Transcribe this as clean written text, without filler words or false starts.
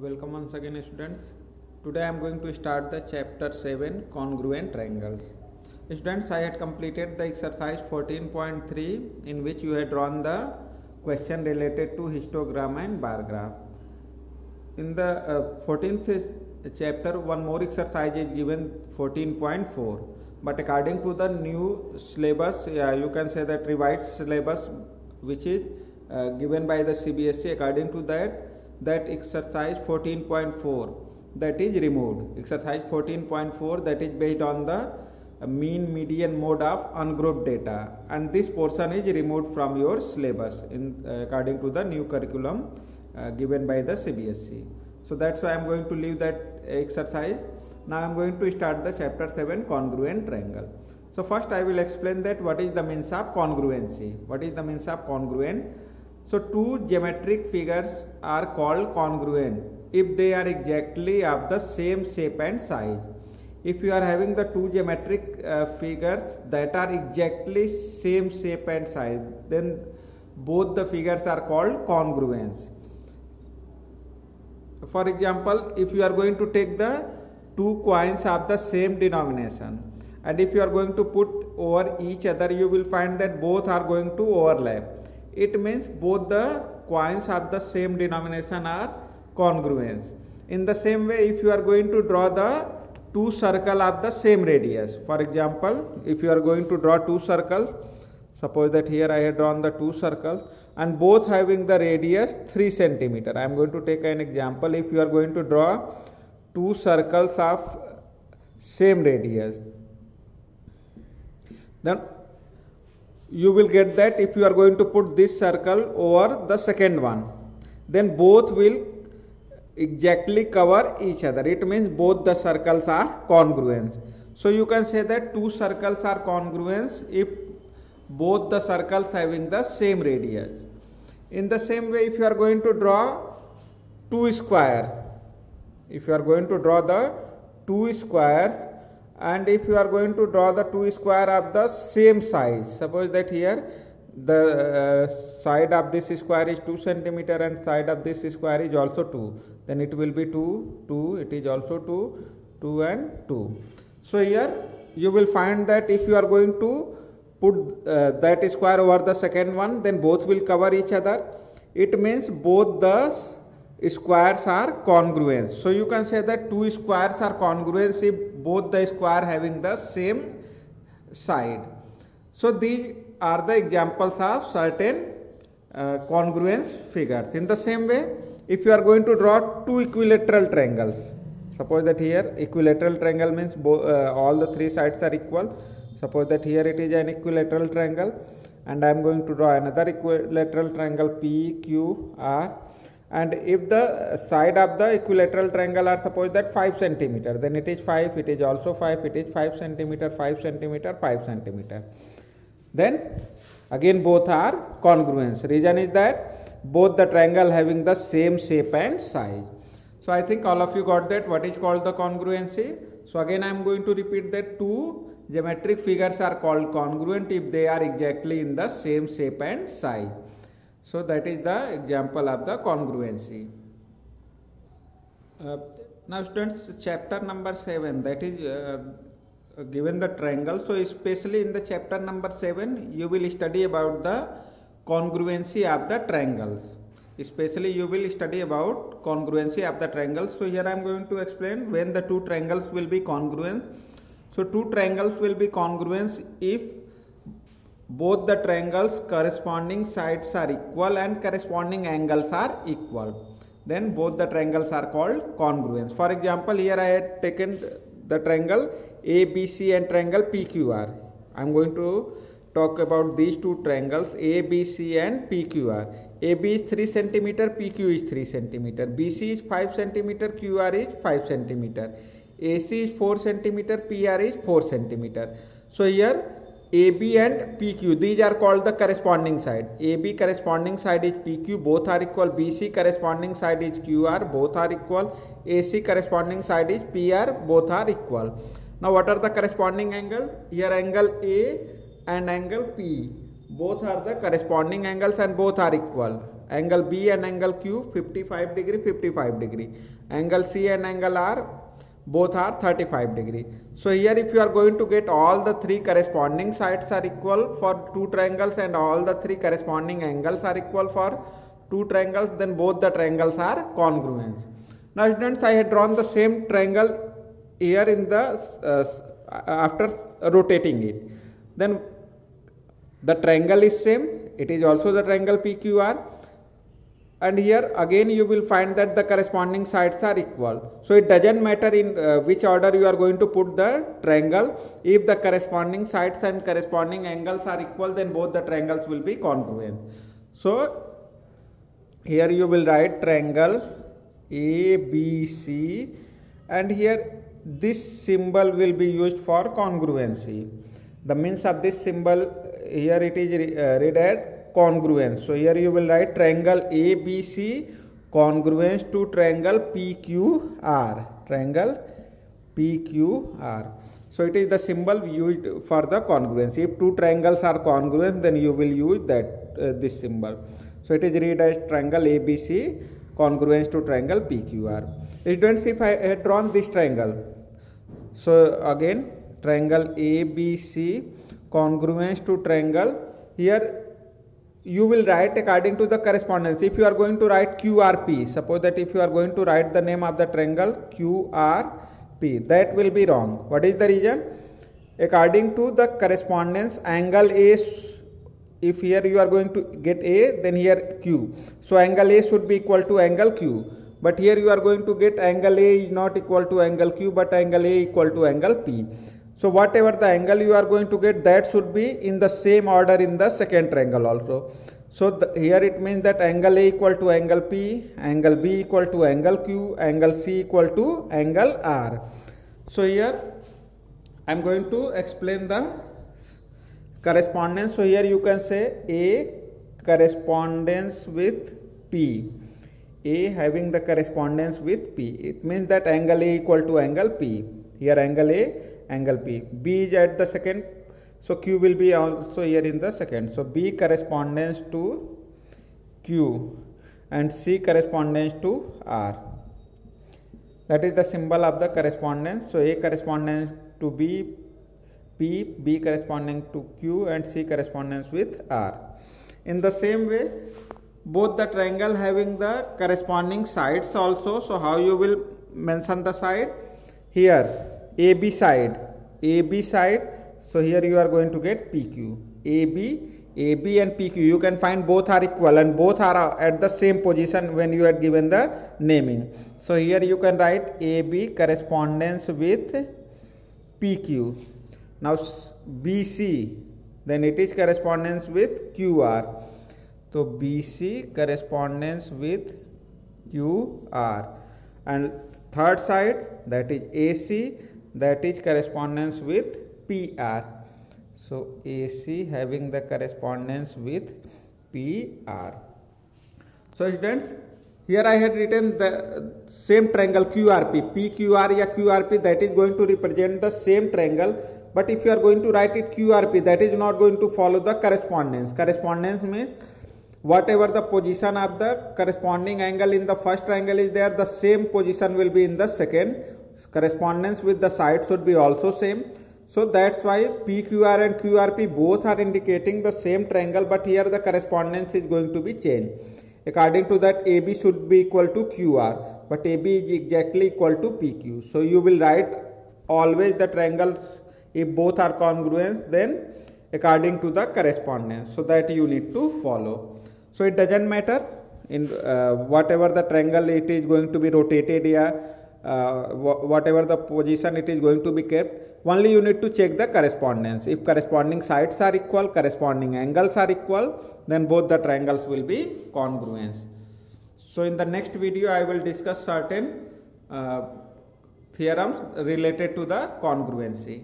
Welcome once again, students. Today I am going to start the chapter 7 congruent triangles. Students, I had completed the exercise 14.3 in which you had drawn the question related to histogram and bar graph. In the 14th chapter, one more exercise is given, 14.4. But according to the new syllabus, you can say that revised syllabus which is given by the CBSE, according to that exercise 14.4 that is removed. Exercise 14.4 that is based on the mean median mode of ungrouped data, and this portion is removed from your syllabus according to the new curriculum given by the CBSE. So that's why I am going to leave that exercise. Now I am going to start the chapter 7 congruent triangle. So first I will explain that what is the means of congruency. What is the means of congruent? So two geometric figures are called congruent if they are exactly of the same shape and size. If you are having the two geometric figures that are exactly same shape and size, then both the figures are called congruence. For example, if you are going to take the two coins of the same denomination, and if you are going to put over each other, you will find that both are going to overlap. It means both the coins of the same denomination are congruent. In the same way, if you are going to draw the two circles of the same radius, for example, if you are going to draw two circles, suppose that here I have drawn the two circles and both having the radius 3 centimeter. I am going to take an example. If you are going to draw two circles of same radius, then you will get that if you are going to put this circle over the second one, then both will exactly cover each other. It means both the circles are congruent. So you can say that two circles are congruent if both the circles having the same radius. In the same way, if you are going to draw two squares, if you are going to draw the two squares, and if you are going to draw the two square of the same size, suppose that here the side of this square is 2 centimeter and side of this square is also 2, then it will be 2, 2, it is also 2, 2 and 2. So here you will find that if you are going to put that square over the second one, then both will cover each other. It means both the squares are congruent. So you can say that two squares are congruent if both the square having the same side. So these are the examples of certain congruence figures. In the same way, if you are going to draw two equilateral triangles, suppose that here equilateral triangle means all the three sides are equal. Suppose that here it is an equilateral triangle and I am going to draw another equilateral triangle PQR. And if the side of the equilateral triangle are suppose that 5 centimeter, then it is 5, it is also 5, it is 5 centimeter, 5 centimeter, 5 centimeter. Then again both are congruent. Reason is that both the triangle having the same shape and size. So I think all of you got that what is called the congruency. So again I am going to repeat that two geometric figures are called congruent if they are exactly in the same shape and size. So that is the example of the congruency. Now students, chapter number 7, that is given the triangle. So especially in the chapter number 7, you will study about the congruency of the triangles. Especially you will study about congruency of the triangles. So here I am going to explain when the two triangles will be congruent. So two triangles will be congruent if both the triangles corresponding sides are equal and corresponding angles are equal. Then both the triangles are called congruent. For example, here I had taken the triangle ABC and triangle PQR. I am going to talk about these two triangles ABC and PQR. AB is 3 centimeter, PQ is 3 centimeter, BC is 5 centimeter, QR is 5 centimeter, AC is 4 centimeter, PR is 4 centimeter. So here AB and PQ, these are called the corresponding side. AB corresponding side is PQ, both are equal. BC corresponding side is QR, both are equal. AC corresponding side is PR, both are equal. Now what are the corresponding angle? Here angle A and angle P, both are the corresponding angles and both are equal. Angle B and angle Q 55 degree, 55 degree. Angle C and angle R both are 35 degree. So here if you are going to get all the three corresponding sides are equal for two triangles and all the three corresponding angles are equal for two triangles, then both the triangles are congruent. Now students, I had drawn the same triangle here in the after rotating it. Then the triangle is same, it is also the triangle PQR, and here again you will find that the corresponding sides are equal. So it doesn't matter in which order you are going to put the triangle. If the corresponding sides and corresponding angles are equal, then both the triangles will be congruent. So here you will write triangle ABC, and here this symbol will be used for congruency. The means of this symbol here it is read as congruence. So here you will write triangle ABC congruence to triangle PQR. Triangle PQR. So it is the symbol used for the congruence. If two triangles are congruent, then you will use that this symbol. So it is read as triangle ABC congruence to triangle PQR. Students, if I had drawn this triangle, so again triangle ABC congruence to triangle, here you will write according to the correspondence. If you are going to write QRP, suppose that if you are going to write the name of the triangle QRP, that will be wrong. What is the reason? According to the correspondence, angle A, if here you are going to get A, then here Q. So angle A should be equal to angle Q. But here you are going to get angle A is not equal to angle Q, but angle A equal to angle P. So whatever the angle you are going to get, that should be in the same order in the second triangle also. So here it means that angle A equal to angle P, angle B equal to angle Q, angle C equal to angle R. So here I am going to explain the correspondence. So here you can say A correspondence with P. A having the correspondence with P. It means that angle A equal to angle P. Here angle A, angle P. B is at the second, so Q will be also here in the second. So B correspondence to Q and C correspondence to R. That is the symbol of the correspondence. So A correspondence to B, P, B corresponding to Q, and C correspondence with R. In the same way, both the triangle having the corresponding sides also. So how you will mention the side? Here AB side, AB side. So here you are going to get PQ. AB and PQ, you can find both are equal and both are at the same position when you are given the naming. So here you can write AB correspondence with PQ. Now BC, then it is correspondence with QR. So BC correspondence with QR. And third side, that is AC, that is correspondence with PR. So AC having the correspondence with PR. So students, here I had written the same triangle QRP, PQR or QRP, that is going to represent the same triangle. But if you are going to write it QRP, that is not going to follow the correspondence. Correspondence means whatever the position of the corresponding angle in the first triangle is there, the same position will be in the second. Correspondence with the side should be also same. So that's why PQR and QRP both are indicating the same triangle, but here the correspondence is going to be changed. According to that, AB should be equal to QR, but AB is exactly equal to PQ. So you will write always the triangles, if both are congruent, then according to the correspondence. So that you need to follow. So it doesn't matter in whatever the triangle it is going to be rotated here, whatever the position it is going to be kept. Only you need to check the correspondence. If corresponding sides are equal, corresponding angles are equal, then both the triangles will be congruent. So in the next video I will discuss certain theorems related to the congruency.